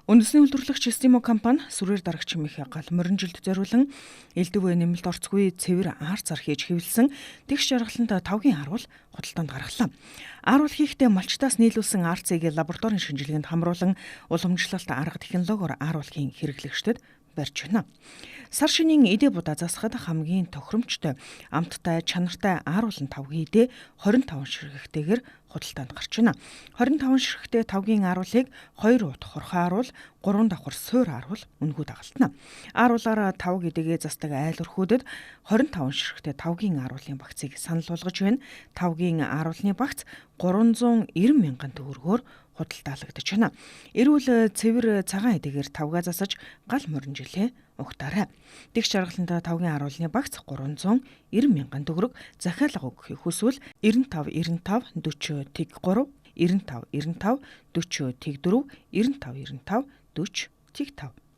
Үндэсний үйлдвэрлэгч Стимо компани сүрээр дарагч хэмээх гал морин жилд зориулан элдв нэмэлт орцгүй цэвэр ар зар хийж хэвлсэн тэгш жаргаланд тавгийн аруул худалдаанд гаргалаа. Аруул хийхдээ малчтаас нийлүүлсэн ар-цэг лабораторийн шинжилгээнд хамруулан уламжлалт арга технологиор аруулахын хэрэглэгчдэд барьж байна. Сар шинийн эдээ будаа засахад хамгийн тохиромжтой амттай чанартай аруулан тавгийн эдээ 25 ширхэгтэйгээр худалдаанд гарч байна. 25 ширхэгтэй тавгийн аруулыг 2 утга хорхоо аруул, 3 давхар суур аруул үнгүүд агалтна. Аруулаараа тавг эдэгээ застаг айл өрхүүдэд 25 ширхэгтэй тавгийн аруулын багцыг санал болгож байна. Тавгийн аруулны багц 390 мянган төгрөгөөр худалдаалагдаж байна. Эрүүл цэвэр цагаан эдэгээр тавгаа засаж гал морин жилээ угтаарай. Тэгш жаргаланд тавгийн аруулны багц 390 мянган төгрөг захиалга өгөхийг хүсвэл 95 95 40 тэг 3 95 95 40 тэг 4 95 95 40 тэг 5